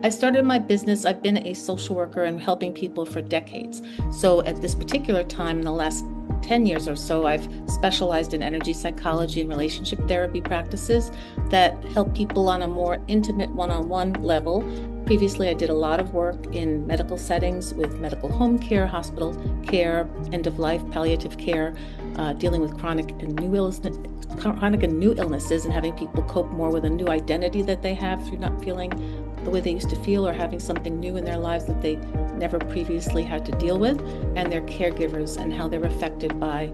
I started my business. I've been a social worker and helping people for decades. So at this particular time, in the last 10 years or so, I've specialized in energy psychology and relationship therapy practices that help people on a more intimate one-on-one level. Previously, I did a lot of work in medical settings with medical home care, hospital care, end-of-life palliative care, dealing with chronic and new illnesses and having people cope more with a new identity that they have through not feeling the way they used to feel or having something new in their lives that they never previously had to deal with, and their caregivers and how they're affected by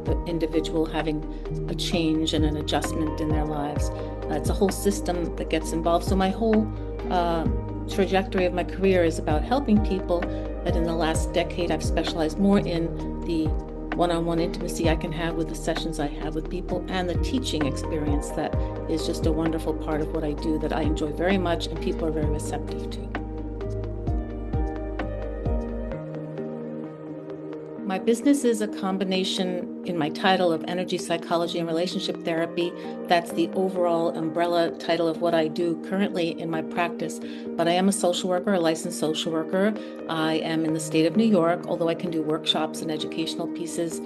the individual having a change and an adjustment in their lives. It's a whole system that gets involved. So my whole trajectory of my career is about helping people, but in the last decade I've specialized more in the one-on-one intimacy I can have with the sessions I have with people and the teaching experience that is just a wonderful part of what I do that I enjoy very much and people are very receptive to. My business is a combination in my title of energy psychology and relationship therapy. That's the overall umbrella title of what I do currently in my practice. But I am a social worker, a licensed social worker. I am in the state of New York, although I can do workshops and educational pieces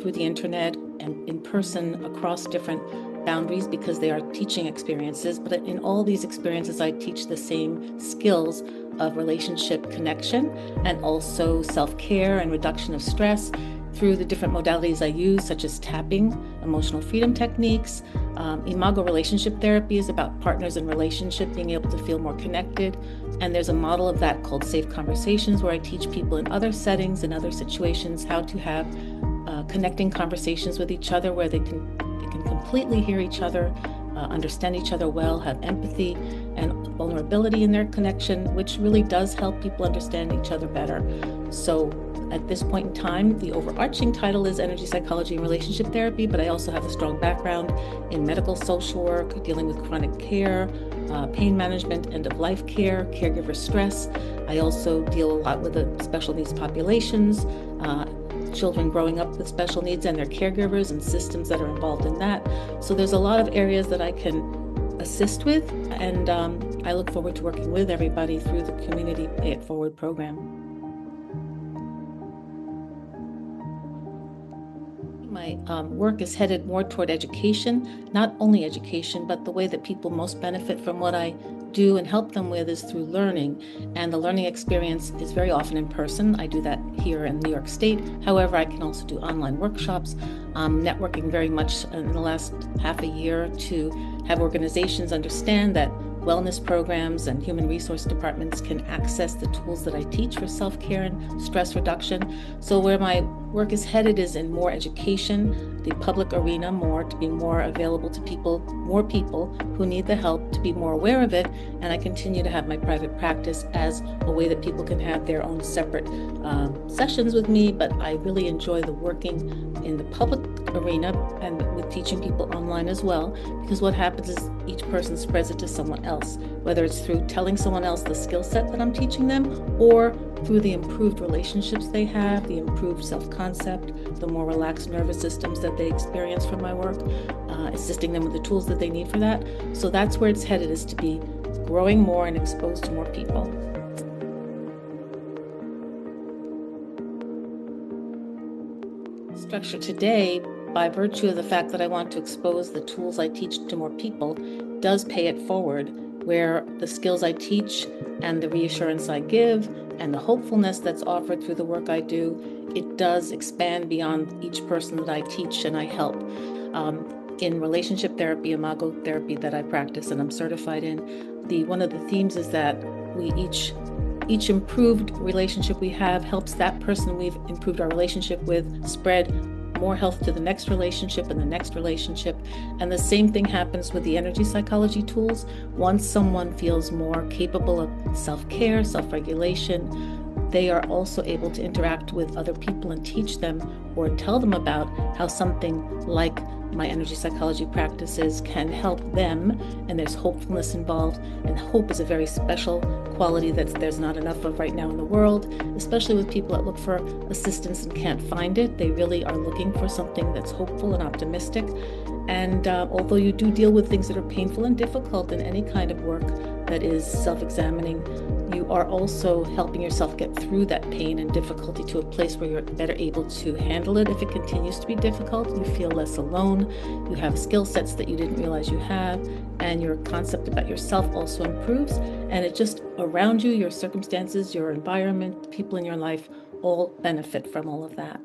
through the internet and in person across different boundaries because they are teaching experiences. But in all these experiences, I teach the same skills of relationship connection and also self-care and reduction of stress through the different modalities I use, such as tapping, emotional freedom techniques. IMAGO relationship therapy is about partners and relationship being able to feel more connected. And there's a model of that called Safe Conversations, where I teach people in other settings and other situations how to have connecting conversations with each other where they can completely hear each other, understand each other well, have empathy and vulnerability in their connection, which really does help people understand each other better. So at this point in time, the overarching title is Energy Psychology and Relationship Therapy, but I also have a strong background in medical social work, dealing with chronic care, pain management, end-of-life care, caregiver stress. I also deal a lot with the special needs populations, children growing up with special needs and their caregivers and systems that are involved in that. So there's a lot of areas that I can assist with, and I look forward to working with everybody through the Community Pay It Forward program. My work is headed more toward education, not only education, but the way that people most benefit from what I do and help them with is through learning. And the learning experience is very often in person. I do that here in New York State. However, I can also do online workshops. I'm networking very much in the last half a year to have organizations understand that wellness programs and human resource departments can access the tools that I teach for self-care and stress reduction. So where my work is headed is in more education, the public arena more, to be more available to people, more people who need the help, to be more aware of it. And I continue to have my private practice as a way that people can have their own separate sessions with me, but I really enjoy the working in the public arena and with teaching people online as well, because what happens is each person spreads it to someone else, whether it's through telling someone else the skill set that I'm teaching them or through the improved relationships they have, the improved self-concept, the more relaxed nervous systems that they experience from my work, assisting them with the tools that they need for that. So that's where it's headed, is to be growing more and exposed to more people. Structure today, by virtue of the fact that I want to expose the tools I teach to more people, does pay it forward, where the skills I teach and the reassurance I give and the hopefulness that's offered through the work I do, it does expand beyond each person that I teach and I help. In relationship therapy, IMAGO therapy that I practice and I'm certified in, one of the themes is that we each improved relationship we have helps that person we've improved our relationship with spread more health to the next relationship and the next relationship. And the same thing happens with the energy psychology tools. Once someone feels more capable of self-care, self-regulation, they are also able to interact with other people and teach them or tell them about how something like my energy psychology practices can help them, and there's hopefulness involved, and hope is a very special quality that there's not enough of right now in the world, especially with people that look for assistance and can't find it. They really are looking for something that's hopeful and optimistic. And although you do deal with things that are painful and difficult in any kind of work, that is self-examining, you are also helping yourself get through that pain and difficulty to a place where you're better able to handle it if it continues to be difficult. You feel less alone, you have skill sets that you didn't realize you have, and your concept about yourself also improves. And it just around you, your circumstances, your environment, people in your life all benefit from all of that.